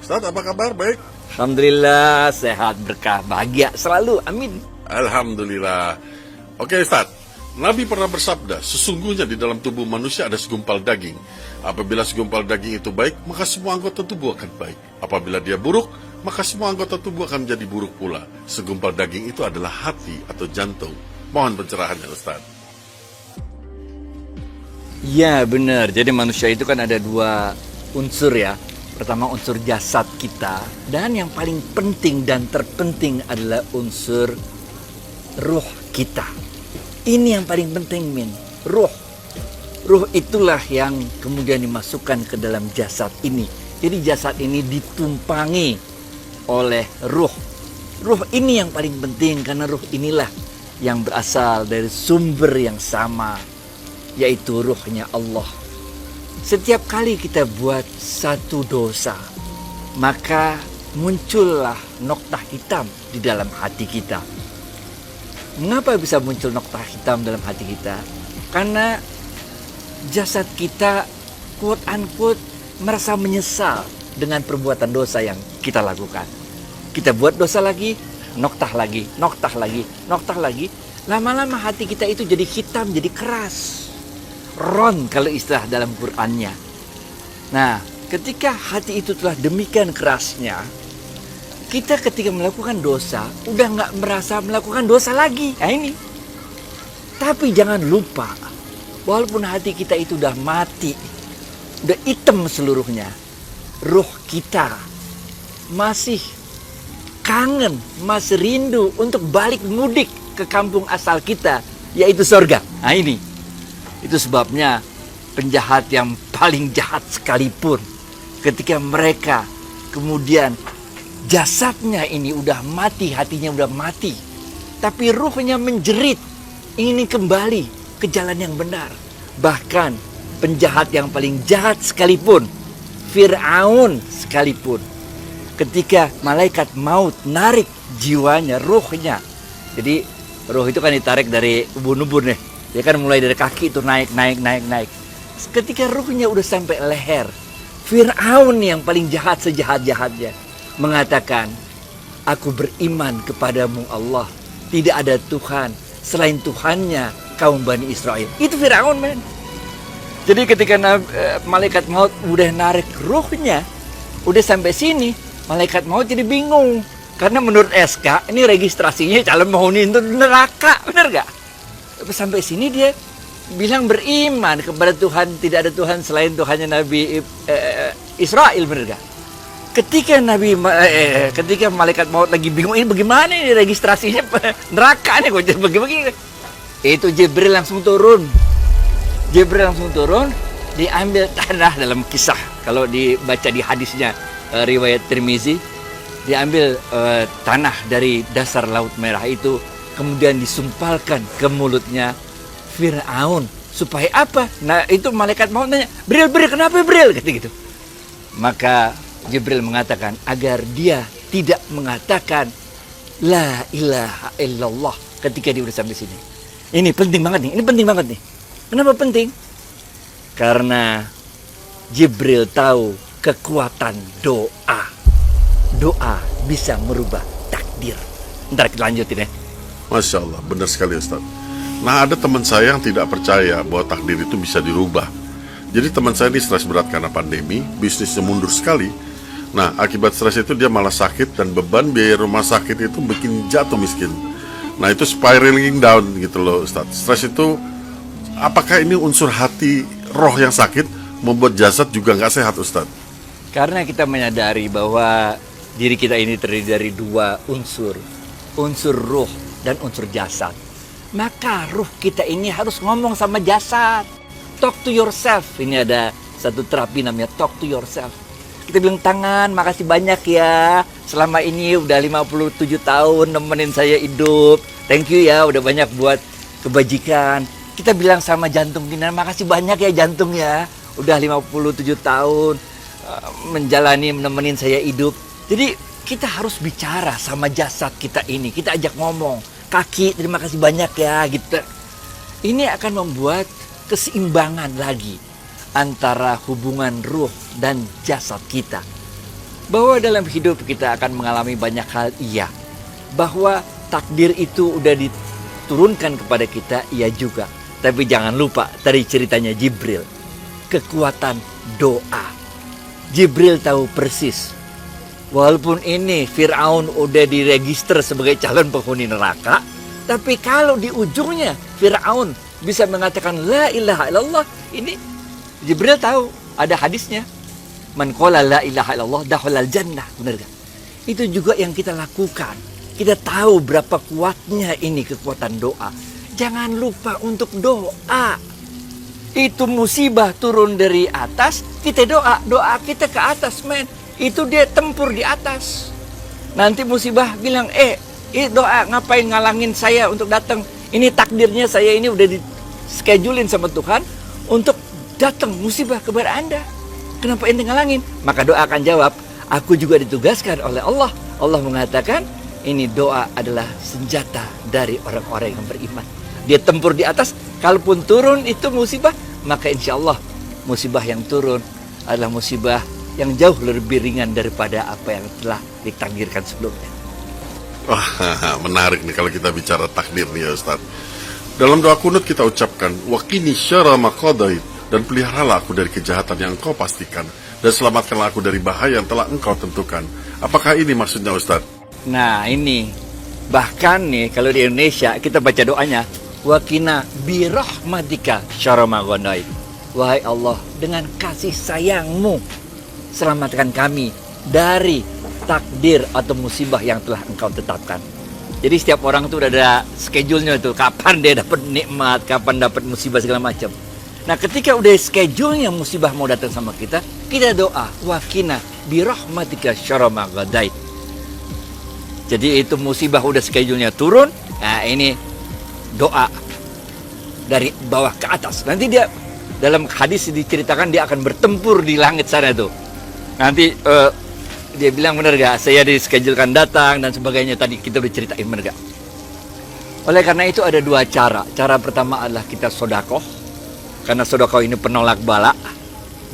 Ustaz, apa kabar? Baik? Alhamdulillah, sehat, berkah, bahagia selalu, amin. Alhamdulillah. Oke Ustaz, Nabi pernah bersabda, sesungguhnya di dalam tubuh manusia ada segumpal daging. Apabila segumpal daging itu baik, maka semua anggota tubuh akan baik. Apabila dia buruk, maka semua anggota tubuh akan menjadi buruk pula. Segumpal daging itu adalah hati atau jantung. Mohon pencerahannya Ustaz. Ya benar, jadi manusia itu kan ada dua unsur ya. Pertama unsur jasad kita, dan yang paling penting dan terpenting adalah unsur ruh kita. Ini yang paling penting, Min. Ruh. Ruh itulah yang kemudian dimasukkan ke dalam jasad ini. Jadi jasad ini ditumpangi oleh ruh. Ruh ini yang paling penting karena ruh inilah yang berasal dari sumber yang sama, yaitu ruhnya Allah. Setiap kali kita buat satu dosa, maka muncullah noktah hitam di dalam hati kita. Mengapa bisa muncul noktah hitam dalam hati kita? Karena jasad kita quote unquote merasa menyesal dengan perbuatan dosa yang kita lakukan. Kita buat dosa lagi, noktah lagi, noktah lagi, noktah lagi. Lama-lama hati kita itu jadi hitam, jadi keras. Ron kalau istilah dalam Qur'annya. Nah, ketika hati itu telah demikian kerasnya, kita ketika melakukan dosa udah nggak merasa melakukan dosa lagi. Nah ini. Tapi jangan lupa, walaupun hati kita itu udah mati, udah hitam seluruhnya, ruh kita masih kangen, masih rindu untuk balik mudik ke kampung asal kita, yaitu surga. Nah ini. Itu sebabnya penjahat yang paling jahat sekalipun, ketika mereka kemudian jasadnya ini udah mati, hatinya udah mati, tapi ruhnya menjerit, ingin kembali ke jalan yang benar. Bahkan penjahat yang paling jahat sekalipun, Fir'aun sekalipun, ketika malaikat maut narik jiwanya, ruhnya. Jadi ruh itu kan ditarik dari ubun-ubun nih. Dia kan mulai dari kaki itu naik. Ketika ruhnya udah sampai leher, Fir'aun yang paling jahat sejahat-jahatnya mengatakan, aku beriman kepadamu Allah. Tidak ada Tuhan selain Tuhannya kaum Bani Israel. Itu Fir'aun, men. Jadi ketika malaikat maut udah narik ruhnya, udah sampai sini, malaikat maut jadi bingung. Karena menurut SK, ini registrasinya calon penghuni itu neraka, bener gak? Sampai sini dia bilang beriman kepada Tuhan, tidak ada Tuhan selain Tuhannya Nabi Israel, benar gak? Ketika malaikat maut lagi bingung, ini bagaimana ini registrasinya neraka nih, kok bagaimana? Itu Jibril langsung turun. Diambil tanah dalam kisah. Kalau dibaca di hadisnya riwayat Tirmizi, diambil tanah dari dasar Laut Merah itu, kemudian disumpalkan ke mulutnya Fir'aun. Supaya apa? Nah itu malaikat maut nanya, Bril, kenapa Bril? Kata gitu. Maka Jibril mengatakan agar dia tidak mengatakan La ilaha illallah ketika dia udah sampai sini. Ini penting banget nih. Kenapa penting? Karena Jibril tahu kekuatan doa. Doa bisa merubah takdir. Ntar kita lanjutin ya. Masya Allah, benar sekali Ustaz. Nah, ada teman saya yang tidak percaya bahwa takdir itu bisa dirubah. Jadi teman saya ini stres berat karena pandemi, bisnisnya mundur sekali. Nah, akibat stres itu dia malah sakit, dan beban biaya rumah sakit itu bikin jatuh miskin. Nah, itu spiraling down gitu loh Ustaz. Stres itu, apakah ini unsur hati, roh yang sakit, membuat jasad juga nggak sehat Ustaz? Karena kita menyadari bahwa diri kita ini terdiri dari dua unsur. Unsur ruh dan unsur jasad. Maka ruh kita ini harus ngomong sama jasad. Talk to yourself. Ini ada satu terapi namanya talk to yourself. Kita bilang, tangan, makasih banyak ya. Selama ini udah 57 tahun nemenin saya hidup. Thank you ya, udah banyak buat kebajikan. Kita bilang sama jantung kita, makasih banyak ya jantung ya. Udah 57 tahun menemenin saya hidup. Jadi kita harus bicara sama jasad kita ini. Kita ajak ngomong. Kaki, terima kasih banyak ya, gitu. Ini akan membuat keseimbangan lagi antara hubungan ruh dan jasad kita. Bahwa dalam hidup kita akan mengalami banyak hal, iya. Bahwa takdir itu udah diturunkan kepada kita, iya juga. Tapi jangan lupa tadi ceritanya Jibril. Kekuatan doa. Jibril tahu persis. Walaupun ini Fir'aun udah diregister sebagai calon penghuni neraka, tapi kalau di ujungnya Fir'aun bisa mengatakan la ilaha illallah, ini Jibril tahu, ada hadisnya. Man qala la ilaha illallah dakhalal jannah, benar gak? Itu juga yang kita lakukan. Kita tahu berapa kuatnya ini kekuatan doa. Jangan lupa untuk doa. Itu musibah turun dari atas, kita doa. Doa kita ke atas, men. Itu dia tempur di atas. Nanti musibah bilang, doa ngapain ngalangin saya untuk datang? Ini takdirnya saya ini udah di schedulein sama Tuhan untuk datang musibah kepada Anda. Kenapa ente ngalangin? Maka doa akan jawab, aku juga ditugaskan oleh Allah. Allah mengatakan, ini doa adalah senjata dari orang-orang yang beriman. Dia tempur di atas, kalaupun turun itu musibah, maka insya Allah musibah yang turun adalah musibah yang jauh lebih ringan daripada apa yang telah ditakdirkan sebelumnya. Wah, menarik nih kalau kita bicara takdir nih ya Ustaz. Dalam doa kunut kita ucapkan, waqini syarra ma qadait, dan peliharalah aku dari kejahatan yang engkau pastikan, dan selamatkanlah aku dari bahaya yang telah engkau tentukan. Apakah ini maksudnya Ustaz? Nah ini, bahkan nih kalau di Indonesia kita baca doanya, waqina birahmatika syarra ma qadait. Wahai Allah, dengan kasih sayangmu, selamatkan kami dari takdir atau musibah yang telah engkau tetapkan. Jadi setiap orang itu udah ada schedule-nya tuh, kapan dia dapat nikmat, kapan dapat musibah segala macam. Nah ketika udah schedule-nya musibah mau datang sama kita doa, waqina birahmatika syarra ma qadait. Jadi itu musibah udah schedule-nya turun, nah ini doa dari bawah ke atas. Nanti dia dalam hadis diceritakan dia akan bertempur di langit sana tuh. Nanti dia bilang benar gak, saya dischedulekan datang dan sebagainya, tadi kita udah ceritain, benar gak? Oleh karena itu ada dua cara. Cara pertama adalah kita sodakoh, karena sodakoh ini penolak bala,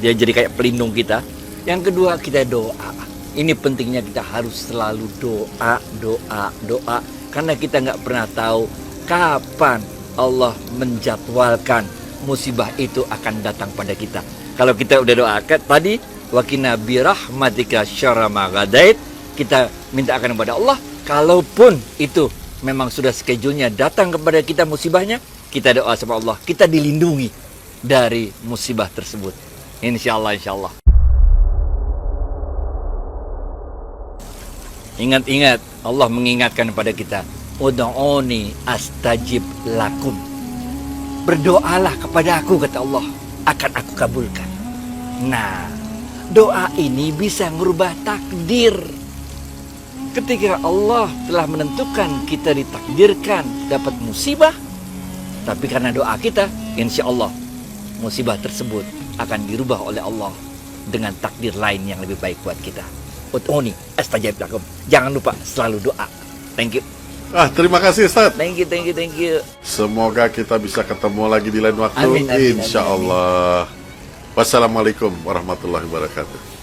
dia jadi kayak pelindung kita. Yang kedua kita doa. Ini pentingnya kita harus selalu doa, karena kita nggak pernah tahu kapan Allah menjadwalkan musibah itu akan datang pada kita. Kalau kita udah doakan tadi, waqina birahmatika syarra ma qadait, kita minta akan kepada Allah, kalaupun itu memang sudah schedule-nya datang kepada kita musibahnya, kita doa sama Allah, kita dilindungi dari musibah tersebut. Insyaallah, insyaallah. Ingat-ingat, Allah mengingatkan kepada kita, ud'uni astajib lakum. Berdoalah kepada aku, kata Allah, akan aku kabulkan. Nah, doa ini bisa merubah takdir. Ketika Allah telah menentukan kita ditakdirkan dapat musibah, tapi karena doa kita, insya Allah musibah tersebut akan dirubah oleh Allah dengan takdir lain yang lebih baik buat kita. Ud'uni astajib lakum. Jangan lupa selalu doa. Thank you. Terima kasih Ustaz. Thank you. Semoga kita bisa ketemu lagi di lain waktu. Amin, Insya Allah. Wassalamualaikum warahmatullahi wabarakatuh.